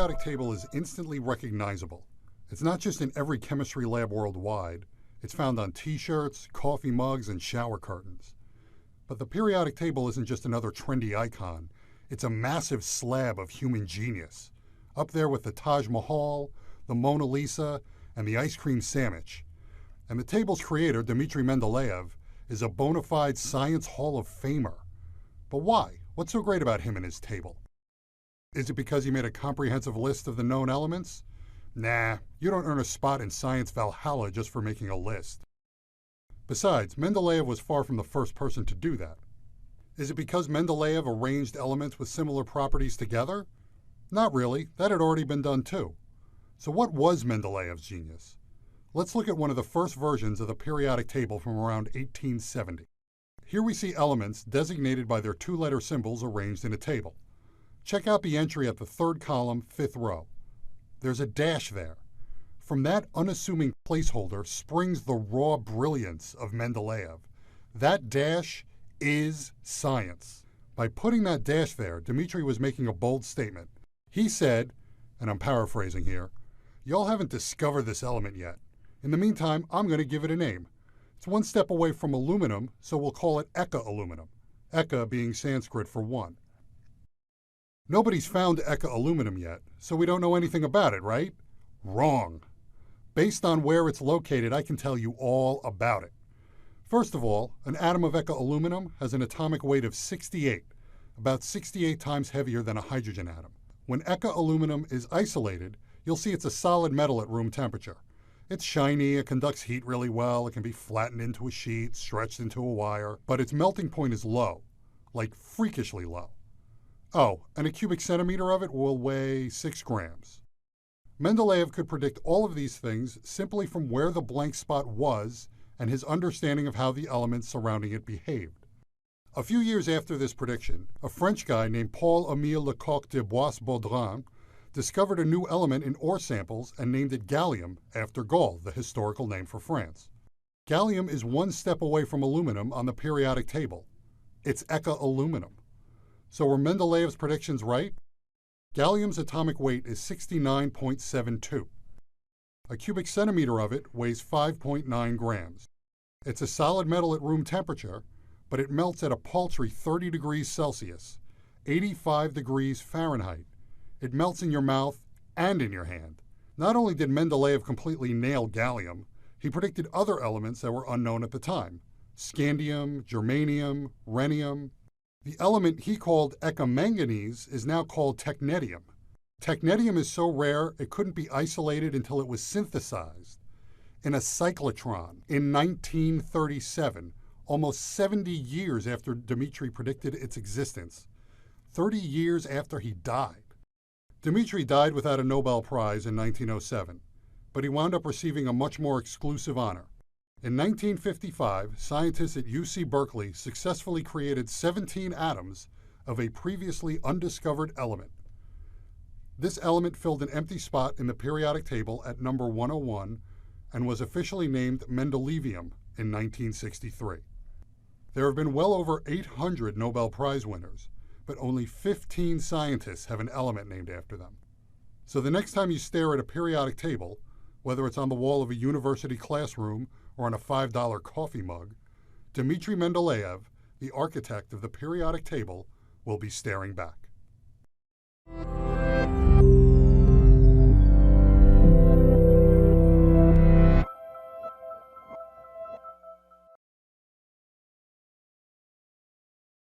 periodic table is instantly recognizable. It's not just in every chemistry lab worldwide. It's found on t-shirts, coffee mugs, and shower curtains. But the periodic table isn't just another trendy icon. It's a massive slab of human genius, up there with the Taj Mahal, the Mona Lisa, and the ice cream sandwich. And the table's creator, Dmitri Mendeleev, is a bona fide science hall of famer. But why? What's so great about him and his table? Is it because he made a comprehensive list of the known elements? Nah, you don't earn a spot in science Valhalla just for making a list. Besides, Mendeleev was far from the first person to do that. Is it because Mendeleev arranged elements with similar properties together? Not really. That had already been done too. So what was Mendeleev's genius? Let's look at one of the first versions of the periodic table from around 1870. Here we see elements designated by their two-letter symbols arranged in a table. Check out the entry at the third column, fifth row. There's a dash there. From that unassuming placeholder springs the raw brilliance of Mendeleev. That dash is science. By putting that dash there, Dmitri was making a bold statement. He said, and I'm paraphrasing here, "Y'all haven't discovered this element yet. In the meantime, I'm going to give it a name. It's one step away from aluminum, so we'll call it Eka aluminum. Eka being Sanskrit for one. Nobody's found Eka aluminum yet, so we don't know anything about it, right? Wrong. Based on where it's located, I can tell you all about it. First of all, an atom of Eka aluminum has an atomic weight of 68, about 68 times heavier than a hydrogen atom. When Eka aluminum is isolated, you'll see it's a solid metal at room temperature. It's shiny, it conducts heat really well, it can be flattened into a sheet, stretched into a wire, but its melting point is low, like freakishly low. Oh, and a cubic centimeter of it will weigh 6 grams. Mendeleev could predict all of these things simply from where the blank spot was and his understanding of how the elements surrounding it behaved. A few years after this prediction, a French guy named Paul-Émile Lecoq de Bois-Baudran discovered a new element in ore samples and named it gallium after Gaul, the historical name for France. Gallium is one step away from aluminum on the periodic table. It's Eka aluminum. So were Mendeleev's predictions right? Gallium's atomic weight is 69.72. A cubic centimeter of it weighs 5.9 grams. It's a solid metal at room temperature, but it melts at a paltry 30 degrees Celsius, 85 degrees Fahrenheit. It melts in your mouth and in your hand. Not only did Mendeleev completely nail gallium, he predicted other elements that were unknown at the time: scandium, germanium, rhenium. The element he called Eka manganese is now called technetium. Technetium is so rare it couldn't be isolated until it was synthesized in a cyclotron in 1937, almost 70 years after Dmitri predicted its existence, 30 years after he died. Dmitri died without a Nobel Prize in 1907, but he wound up receiving a much more exclusive honor. In 1955, scientists at UC Berkeley successfully created 17 atoms of a previously undiscovered element. This element filled an empty spot in the periodic table at number 101 and was officially named mendelevium in 1963. There have been well over 800 Nobel Prize winners, but only 15 scientists have an element named after them. So the next time you stare at a periodic table, whether it's on the wall of a university classroom or on a $5 coffee mug, Dmitri Mendeleev, the architect of the periodic table, will be staring back.